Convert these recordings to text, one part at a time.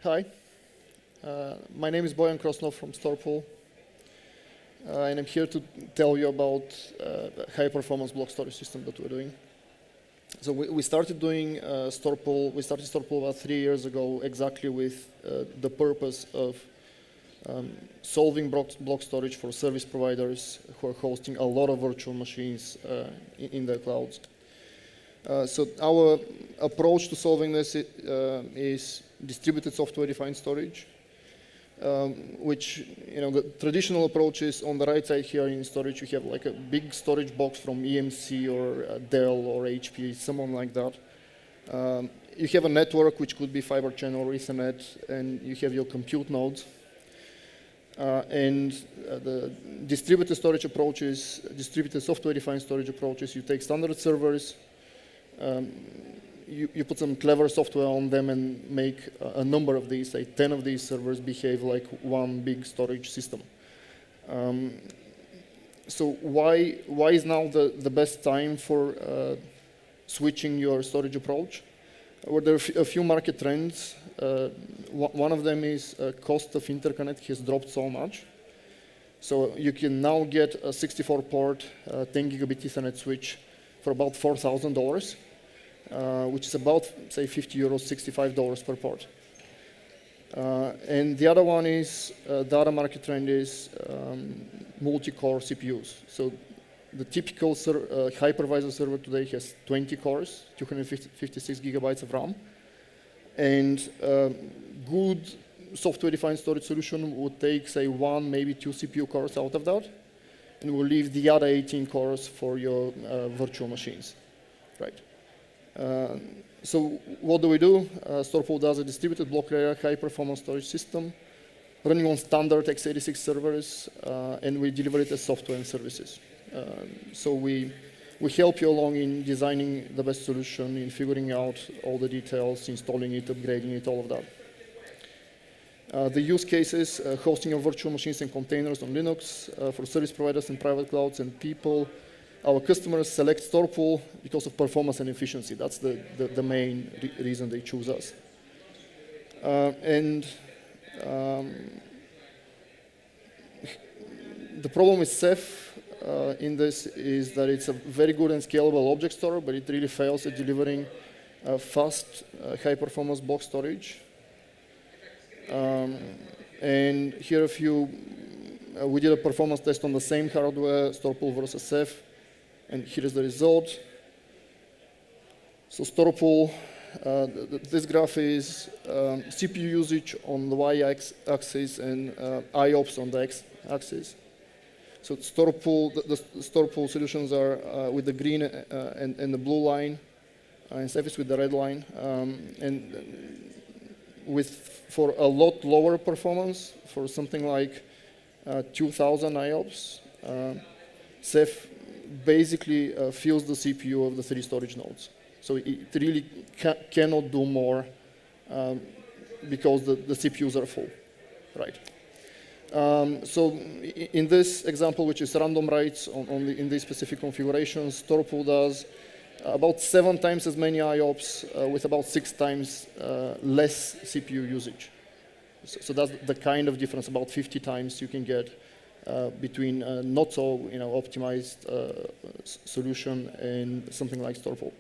Hi, my name is Bojan Krosnov from StorPool, and I'm here to tell you about high-performance block storage system that we're doing. So we started doing StorPool. We started StorPool about 3 years ago, exactly with the purpose of solving block storage for service providers who are hosting a lot of virtual machines in their clouds. So our approach to solving this is distributed software-defined storage, which, the traditional approach is on the right side here in storage. You have like a big storage box from EMC or Dell or HP, someone like that. You have a network, which could be fiber channel or Ethernet, and you have your compute nodes. The distributed storage approaches, distributed software-defined storage approaches, you take standard servers, you put some clever software on them and make a number of these, say 10 of these servers behave like one big storage system. So why is now the best time for switching your storage approach? Well, there are a few market trends. One of them is cost of interconnect has dropped so much. So you can now get a 64-port 10 gigabit Ethernet switch for about $4,000. Which is about, say, €50, $65 per port. And the other one is, the other market trend is multi-core CPUs. So the typical hypervisor server today has 20 cores, 256 gigabytes of RAM. And good software-defined storage solution would take, say, 1, maybe 2 CPU cores out of that, and will leave the other 18 cores for your virtual machines, right? So what do we do? StorPool does a distributed block layer high-performance storage system running on standard x86 servers, and we deliver it as software and services. So we help you along in designing the best solution, in figuring out all the details, installing it, upgrading it, all of that. The use cases, hosting of virtual machines and containers on Linux for service providers and private clouds and people. Our customers select StorPool because of performance and efficiency. That's the main reason they choose us. The problem with Ceph in this is that it's a very good and scalable object store, but it really fails at delivering fast, high-performance block storage. And here a few, we did a performance test on the same hardware, StorPool versus Ceph. And here is the result. So StorPool, this graph is CPU usage on the y-axis and IOPS on the x-axis. So StorPool, the StorPool solutions are with the green and the blue line, and Ceph is with the red line. For a lot lower performance, for something like 2,000 IOPS, Ceph basically fills the CPU of the 3 storage nodes. So it really cannot do more because the CPUs are full, right? So in this example, which is random writes in these specific configurations, StorPool does about 7 times as many IOPS with about 6 times less CPU usage. So that's the kind of difference, about 50 times you can get between not so optimized solution and something like StorPool.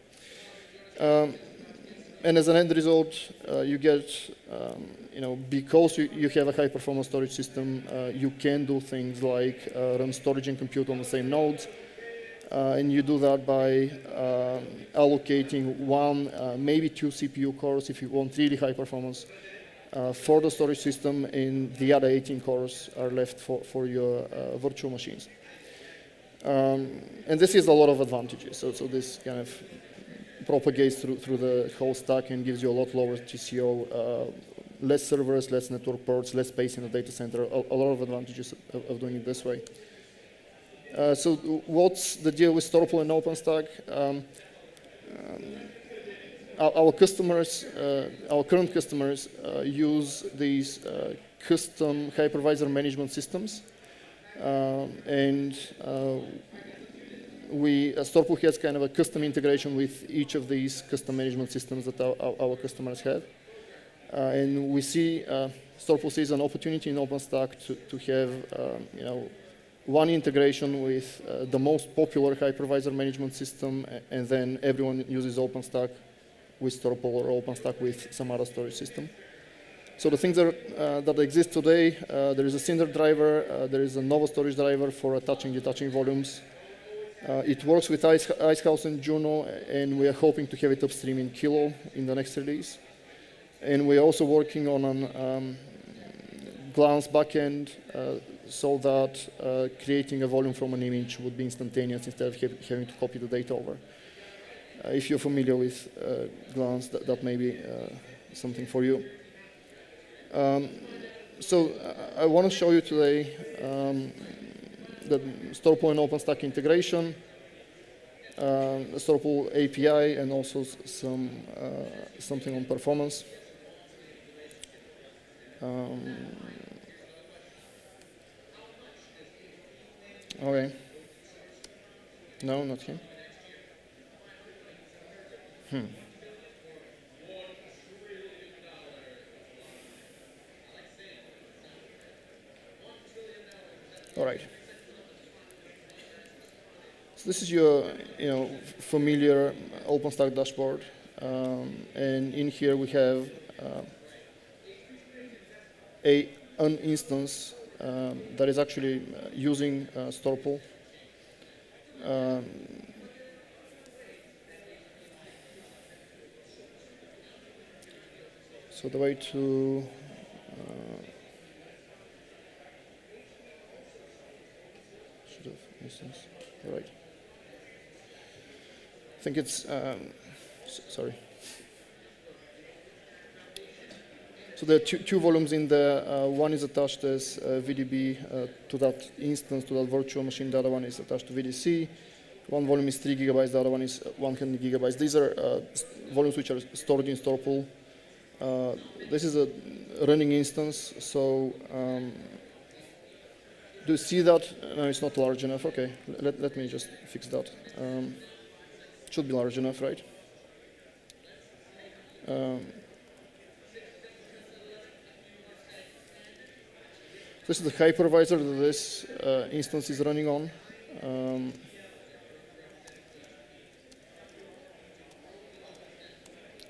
And as an end result, you get, because you have a high-performance storage system, you can do things like run storage and compute on the same nodes. And you do that by allocating 1, maybe 2 CPU cores if you want really high performance for the storage system, and the other 18 cores are left for your virtual machines. And this has a lot of advantages. So this kind of propagates through the whole stack and gives you a lot lower TCO, less servers, less network ports, less space in the data center, a lot of advantages of doing it this way. So what's the deal with StorPool and OpenStack? Our customers, our current customers, use these custom hypervisor management systems, and StorPool has kind of a custom integration with each of these custom management systems that our customers have. And we see StorPool sees an opportunity in OpenStack to have one integration with the most popular hypervisor management system, and then everyone uses OpenStack with StorPool or OpenStack with some other storage system. So the things that exist today, there is a Cinder driver, there is a Nova storage driver for attaching, detaching volumes. It works with Icehouse and Juno, and we are hoping to have it upstream in Kilo in the next release. And we're also working on a glance backend so that creating a volume from an image would be instantaneous instead of having to copy the data over. If you're familiar with glance, that may be something for you. So I want to show you today the StorPool and OpenStack integration, StorPool API, and also something on performance. Okay. No, not here. All right. So this is your, familiar OpenStack dashboard, and in here we have an instance that is actually using StorPool. So the way to should have instance. All right. I think it's sorry. So there are two volumes in there. One is attached as VDB to that instance, to that virtual machine. The other one is attached to VDC. One volume is 3 gigabytes. The other one is 100 gigabytes. These are volumes which are stored in StorPool. This is a running instance. So do you see that? No, it's not large enough. OK, let me just fix that. Should be large enough, right? This is the hypervisor that this instance is running on.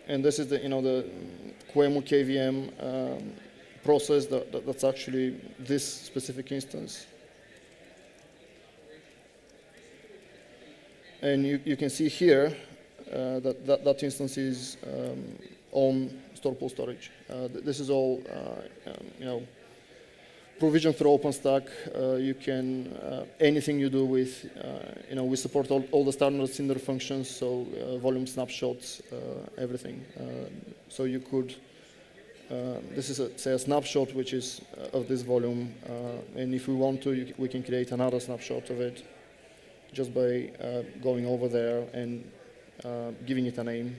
And this is the QEMU KVM process that's actually this specific instance. And you can see here that instance is on StorPool storage. This is all provision through OpenStack. You can anything you do with we support all the standard Cinder functions, so volume snapshots, everything. So you could this is a snapshot which is of this volume, and if we want to, we can create another snapshot of it just by going over there and giving it a name.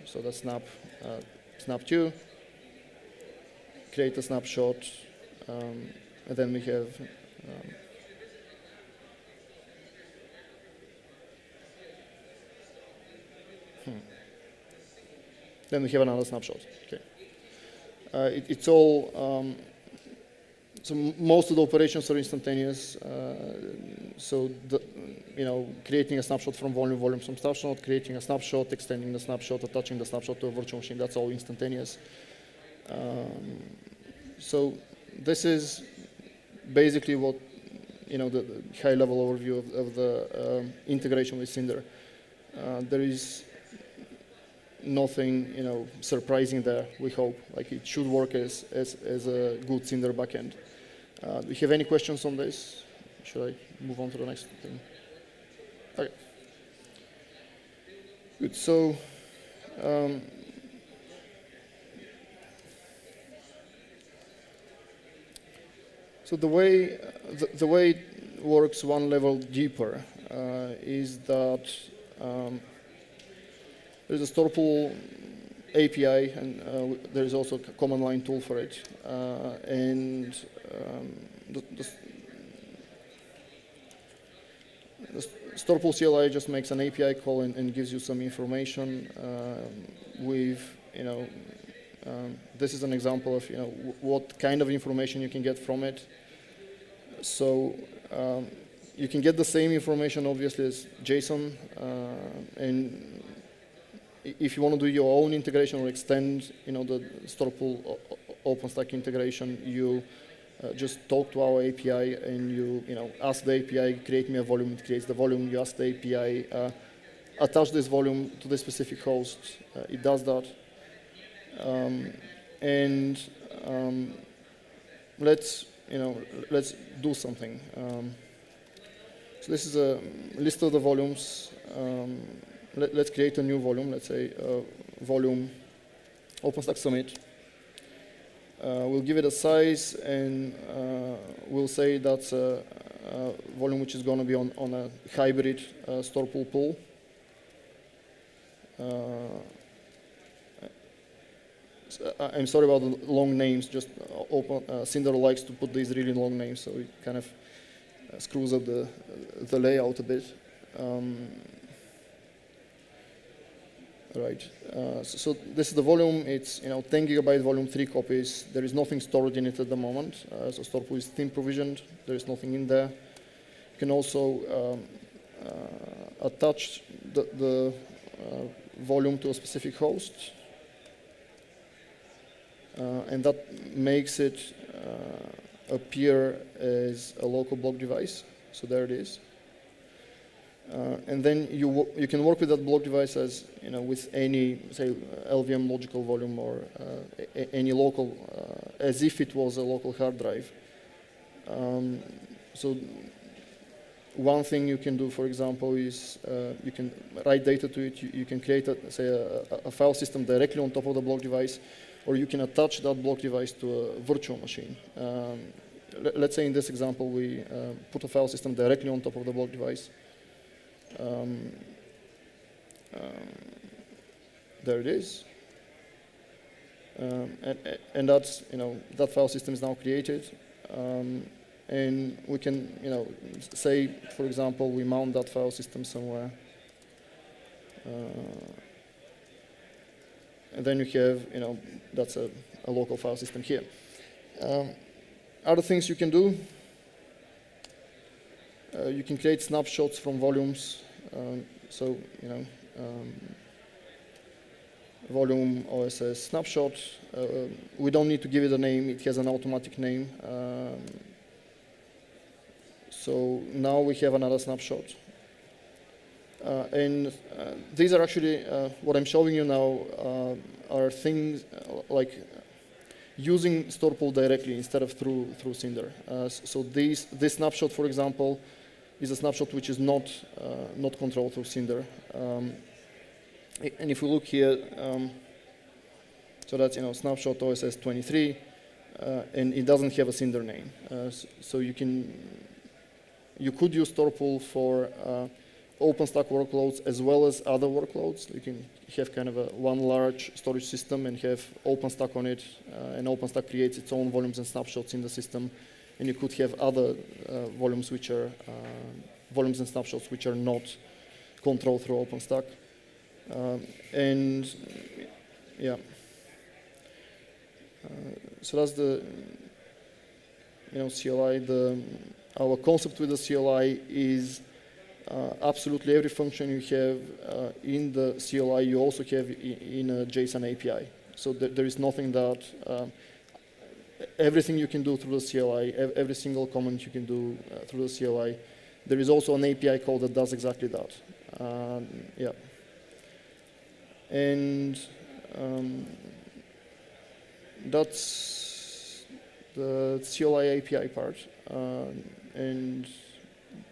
So that's snap2, create a snapshot, and then we have then we have another snapshot. Okay, it's all so most of the operations are instantaneous. So creating a snapshot from volume from snapshot, creating a snapshot, extending the snapshot, attaching the snapshot to a virtual machine. That's all instantaneous. So this is basically what the high-level overview of the integration with Cinder. There is nothing surprising there. We hope it should work as a good Cinder backend. Do you have any questions on this? Should I move on to the next thing? Okay. Good. So. So the way it works one level deeper is that there's a StorPool API, and there is also a command line tool for it. And the StorPool CLI just makes an API call and gives you some information with This is an example of what kind of information you can get from it. So you can get the same information obviously as JSON, and if you want to do your own integration or extend the StorPool OpenStack integration, you just talk to our API and you ask the API, create me a volume, it creates the volume. You ask the API, attach this volume to the specific host, it does that. Let's do something. So this is a list of the volumes. Let's create a new volume. Let's say volume OpenStack submit. We'll give it a size, and we'll say that's a volume which is going to be on a hybrid StorPool pool. I'm sorry about the long names. Just Cinder likes to put these really long names, so it kind of screws up the layout a bit. Right. So this is the volume. It's 10 gigabyte volume, 3 copies. There is nothing stored in it at the moment. So StorPool is thin provisioned. There is nothing in there. You can also attach the volume to a specific host, and that makes it appear as a local block device. So there it is. And then you can work with that block device as with any, say, LVM logical volume or any local, as if it was a local hard drive. So one thing you can do, for example, is you can write data to it. You can create, a file system directly on top of the block device, or you can attach that block device to a virtual machine. Let's say in this example we put a file system directly on top of the block device. There it is, and that's that file system is now created, and we can say, for example, we mount that file system somewhere, and then you have that's a local file system here. Other things you can do. You can create snapshots from volumes. So volume OSS snapshot. We don't need to give it a name. It has an automatic name. So now we have another snapshot. And these are actually, what I'm showing you now are things like using StorPool directly instead of through Cinder. So this snapshot, for example, is a snapshot which is not controlled through Cinder. And if we look here, so that's snapshot OSS 23, and it doesn't have a Cinder name. So you could use StorPool for OpenStack workloads as well as other workloads. You can have kind of one large storage system and have OpenStack on it, and OpenStack creates its own volumes and snapshots in the system. And you could have other volumes which are volumes and snapshots which are not controlled through OpenStack. And yeah, so that's the CLI. Our concept with the CLI is absolutely every function you have in the CLI you also have in a JSON API. So there is nothing that everything you can do through the CLI, every single comment you can do through the CLI. There is also an API call that does exactly that. Yeah. And that's the CLI API part. And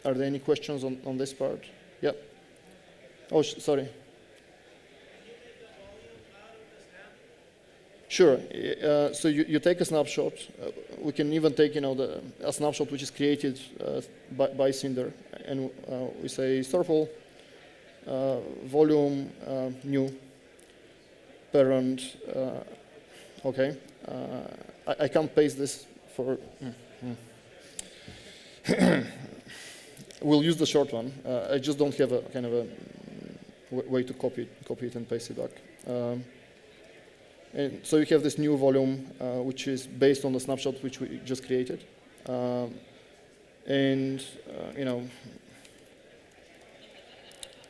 are there any questions on this part? Yeah. Oh, sorry. Sure. So you take a snapshot. We can even take a snapshot which is created by Cinder, and we say StorPool volume new parent. Okay. I can't paste this for. We'll use the short one. I just don't have a kind of a way to copy it and paste it back. And so you have this new volume, which is based on the snapshot which we just created.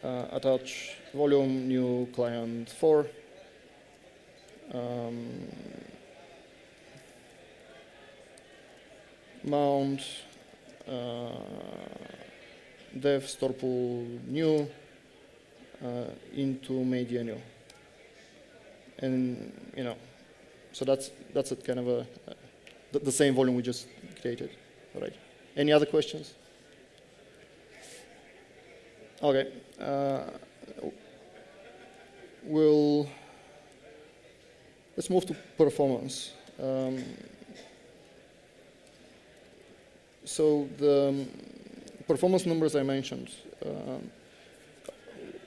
Attach volume, new client 4. Mount, dev StorPool new into media new. And so that's a kind of the same volume we just created. All right. Any other questions? Okay. Let's move to performance. So the performance numbers I mentioned,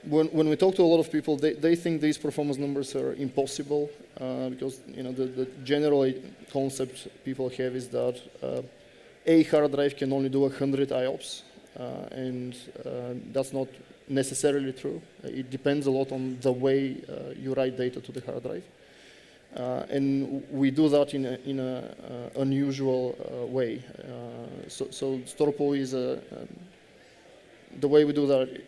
when we talk to a lot of people, they think these performance numbers are impossible because the general concept people have is that a hard drive can only do 100 IOPS, and that's not necessarily true. It depends a lot on the way you write data to the hard drive. And we do that in an unusual way. So StorPool is the way we do that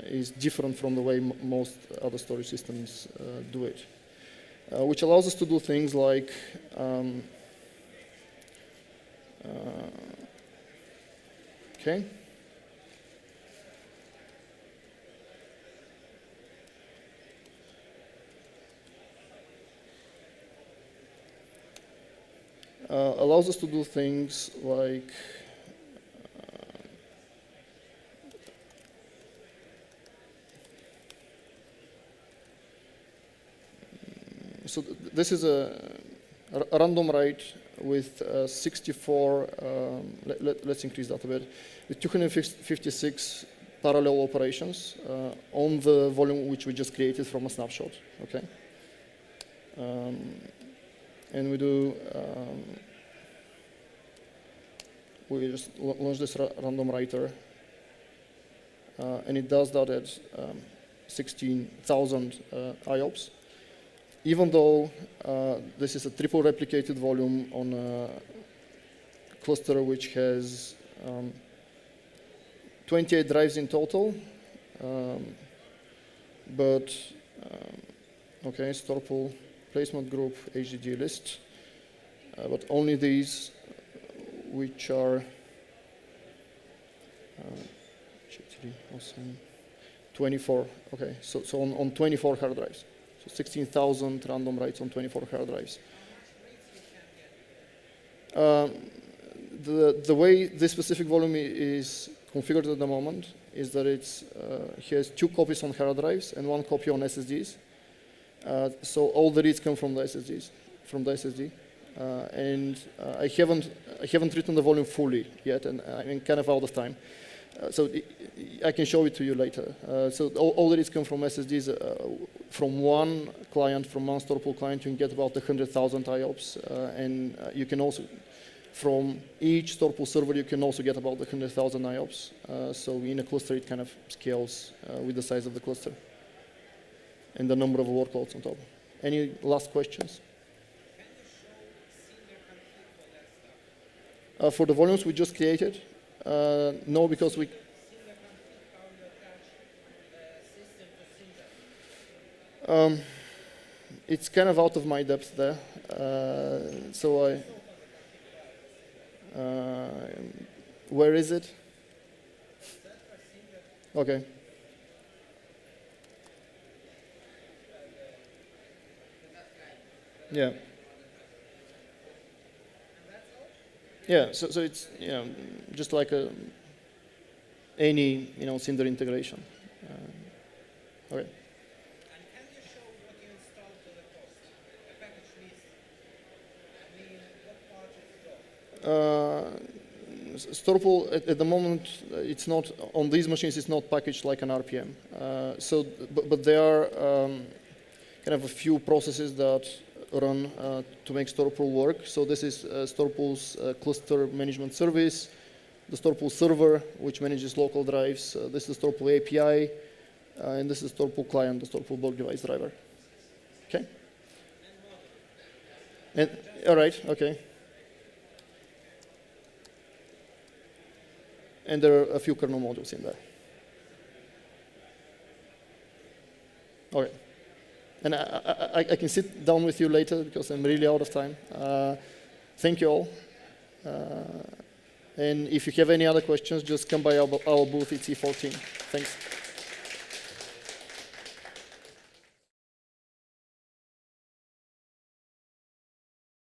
is different from the way most other storage systems do it, which allows us to do things like okay. Allows us to do things like so this is a random write with 64, let's increase that a bit, with 256 parallel operations on the volume which we just created from a snapshot, okay? And we do, we just launch this random writer, and it does that at 16,000 IOPS. Even though this is a triple replicated volume on a cluster which has 28 drives in total, but okay, StorPool placement group, HDD list, but only these which are 24, okay, so on 24 hard drives. So 16,000 random writes on 24 hard drives. The way this specific volume is configured at the moment is that it has 2 copies on hard drives and 1 copy on SSDs. So all the reads come from the SSD, and I haven't written the volume fully yet, and I'm kind of out of time. So I can show it to you later. So all the reads come from SSDs. From one client, from one StorPool client, you can get about 100,000 IOPS, and you can also, from each StorPool server, you can also get about 100,000 IOPS. So in a cluster, it kind of scales with the size of the cluster and the number of workloads on top. Any last questions? For the volumes we just created, no, because we. It's kind of out of my depth there, so where is it? Okay. Yeah. Yeah. So it's just like any Cinder integration. Okay. And can you show what you installed to the cost, the package list? I mean, what part is it? StorPool at the moment, it's not on these machines. It's not packaged like an RPM. But there are kind of a few processes that run to make StorPool work. So this is StorPool's cluster management service, the StorPool server, which manages local drives. This is the StorPool API, and this is StorPool client, the StorPool block device driver. Okay. And what And, all right, okay. And there are a few kernel modules in there. Okay. And I can sit down with you later because I'm really out of time. Thank you all. And if you have any other questions, just come by our booth at E14. Thanks.